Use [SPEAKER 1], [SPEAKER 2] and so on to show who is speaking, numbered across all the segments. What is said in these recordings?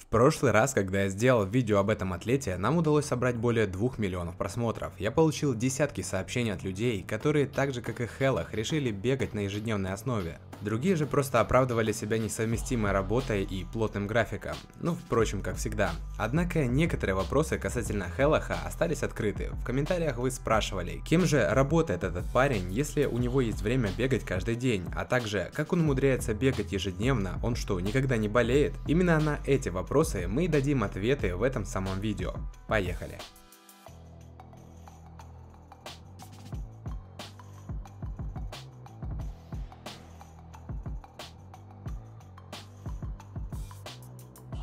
[SPEAKER 1] В прошлый раз, когда я сделал видео об этом атлете, нам удалось собрать более 2 миллионов просмотров. Я получил десятки сообщений от людей, которые так же как и Хелах решили бегать на ежедневной основе. Другие же просто оправдывали себя несовместимой работой и плотным графиком. Ну, впрочем, как всегда. Однако некоторые вопросы касательно Хелаха остались открыты. В комментариях вы спрашивали, кем же работает этот парень, если у него есть время бегать каждый день, а также как он умудряется бегать ежедневно, он что, никогда не болеет? Именно на эти вопросы мы и дадим ответы в этом самом видео. Поехали!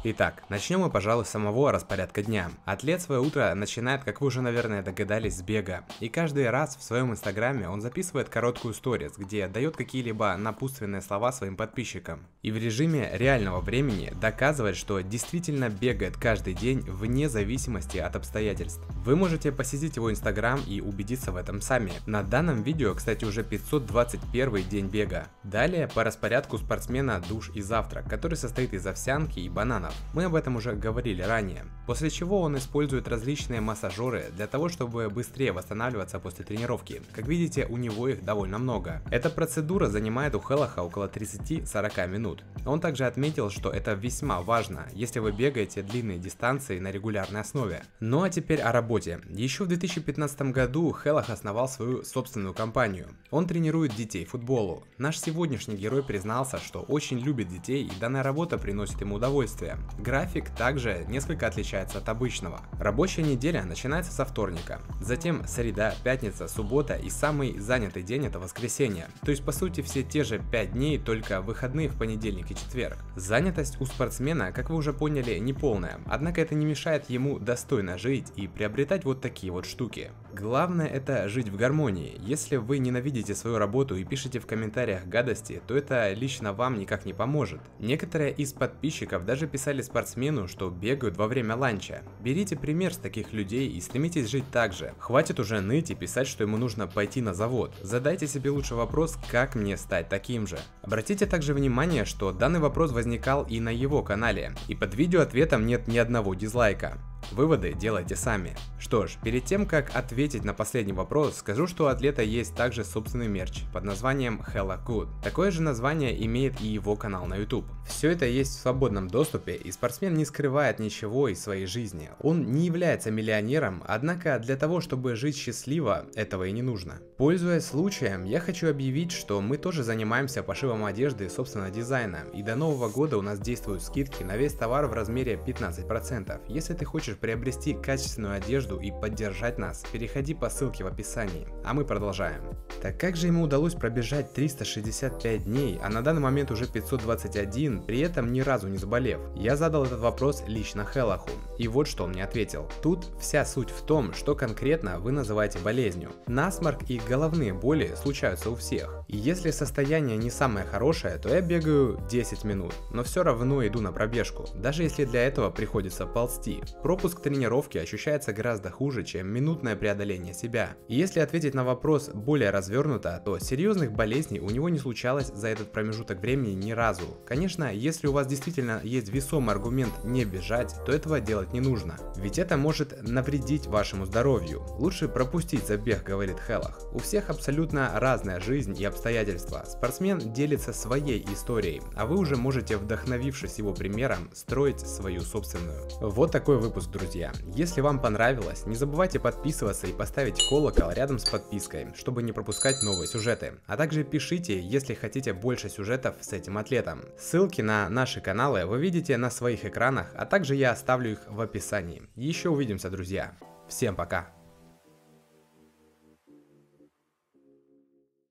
[SPEAKER 1] Итак, начнем мы, пожалуй, с самого распорядка дня. Атлет свое утро начинает, как вы уже, наверное, догадались, с бега. И каждый раз в своем инстаграме он записывает короткую сторис, где дает какие-либо напутственные слова своим подписчикам. И в режиме реального времени доказывает, что действительно бегает каждый день вне зависимости от обстоятельств. Вы можете посетить его инстаграм и убедиться в этом сами. На данном видео, кстати, уже 521 день бега. Далее по распорядку спортсмена душ и завтрак, который состоит из овсянки и бананов. Мы об этом уже говорили ранее. После чего он использует различные массажеры для того, чтобы быстрее восстанавливаться после тренировки. Как видите, у него их довольно много. Эта процедура занимает у Хелаха около 30-40 минут. Он также отметил, что это весьма важно, если вы бегаете длинные дистанции на регулярной основе. Ну а теперь о работе. Еще в 2015 году Хелах основал свою собственную компанию. Он тренирует детей футболу. Наш сегодняшний герой признался, что очень любит детей, и данная работа приносит ему удовольствие. График также несколько отличается от обычного. Рабочая неделя начинается со вторника, затем среда, пятница, суббота и самый занятый день это воскресенье. То есть по сути все те же 5 дней, только выходные в понедельник и четверг. Занятость у спортсмена, как вы уже поняли, не полная, однако это не мешает ему достойно жить и приобретать вот такие вот штуки. Главное это жить в гармонии. Если вы ненавидите свою работу и пишете в комментариях гадости, то это лично вам никак не поможет. Некоторые из подписчиков даже писали спортсмену, что бегают во время ланча. Берите пример с таких людей и стремитесь жить так же. Хватит уже ныть и писать, что ему нужно пойти на завод. Задайте себе лучше вопрос, как мне стать таким же. Обратите также внимание, что данный вопрос возникал и на его канале, и под видео ответом нет ни одного дизлайка. Выводы делайте сами. Что ж, перед тем как ответить на последний вопрос, скажу, что у атлета есть также собственный мерч под названием Hella Good. Такое же название имеет и его канал на YouTube. Все это есть в свободном доступе, и спортсмен не скрывает ничего из своей жизни. Он не является миллионером, однако для того, чтобы жить счастливо, этого и не нужно. Пользуясь случаем, я хочу объявить, что мы тоже занимаемся пошивом одежды собственного дизайна, и до Нового года у нас действуют скидки на весь товар в размере 15%. Если ты хочешь приобрести качественную одежду и поддержать нас, переходи по ссылке в описании, а мы продолжаем. Так как же ему удалось пробежать 365 дней, а на данный момент уже 521, при этом ни разу не заболев? Я задал этот вопрос лично Хелаху, и вот что он мне ответил. Тут вся суть в том, что конкретно вы называете болезнью. Насморк и головные боли случаются у всех. И если состояние не самое хорошее, то я бегаю 10 минут, но все равно иду на пробежку, даже если для этого приходится ползти. Пропуск тренировки ощущается гораздо хуже, чем минутное преодоление себя. И если ответить на вопрос более развернуто, то серьезных болезней у него не случалось за этот промежуток времени ни разу. Конечно, если у вас действительно есть весомый аргумент не бежать, то этого делать не нужно, ведь это может навредить вашему здоровью. Лучше пропустить забег, говорит Хелах. У всех абсолютно разная жизнь и обстоятельства. Спортсмен делится своей историей, а вы уже можете, вдохновившись его примером, строить свою собственную. Вот такой выпуск, друзья. Если вам понравилось, не забывайте подписываться и поставить колокол рядом с подпиской, чтобы не пропускать новые сюжеты. А также пишите, если хотите больше сюжетов с этим атлетом. Ссылки на наши каналы вы видите на своих экранах, а также я оставлю их в описании. Еще увидимся, друзья. Всем пока!